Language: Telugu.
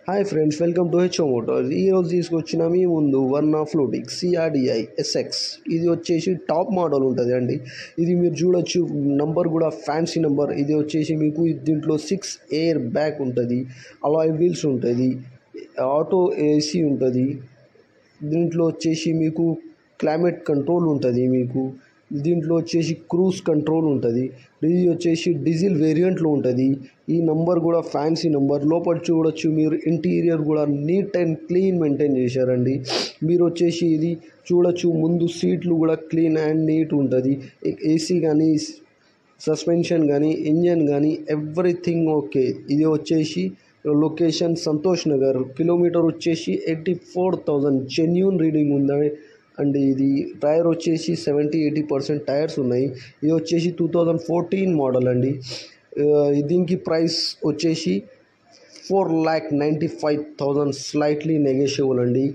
Hi friends, welcome to HO Motors. ఈరోజు తీసుకొచ్చిన మీ ముందు వన్ ఆఫ్ ఫ్లోటిక్ సిఆర్డిఐ ఎస్ఎక్స్. ఇది వచ్చేసి టాప్ మోడల్ ఉంటుంది అండి. ఇది మీరు చూడొచ్చు, నంబర్ కూడా ఫ్యాన్సీ నంబర్. ఇది వచ్చేసి మీకు దీంట్లో 6 ఎయిర్ బ్యాగ్ ఉంటుంది, అలాయ్ వీల్స్ ఉంటుంది, ఆటో ఏసీ ఉంటుంది. దీంట్లో వచ్చేసి మీకు క్లైమేట్ కంట్రోల్ ఉంటుంది. దీంట్లో వచ్చేసి క్రూజ్ కంట్రోల్ ఉంటుంది. ఇది వచ్చేసి డీజిల్ వేరియంట్లో ఉంటుంది. ఈ నంబర్ కూడా ఫ్యాన్సీ నంబర్. లోపల చూడొచ్చు మీరు, ఇంటీరియర్ కూడా నీట్ అండ్ క్లీన్ మెయింటైన్ చేశారండి. మీరు వచ్చేసి ఇది చూడొచ్చు, ముందు సీట్లు కూడా క్లీన్ అండ్ నీట్ ఉంటుంది. ఏసీ కానీ, సస్పెన్షన్ కానీ, ఇంజన్ కానీ ఎవ్రీథింగ్ ఓకే. ఇది వచ్చేసి లొకేషన్ సంతోష్ నగర్. కిలోమీటర్ వచ్చేసి 84,000 జెన్యూన్ రీడింగ్ ఉంది అండి. ఇది టైర్ వచ్చేసి 70-80% టైర్స్ ఉన్నాయి. ఇది వచ్చేసి 2014 మోడల్ అండి. దీనికి ప్రైస్ వచ్చేసి 4,95,000 స్లైట్లీ నెగోషియబుల్ అండి.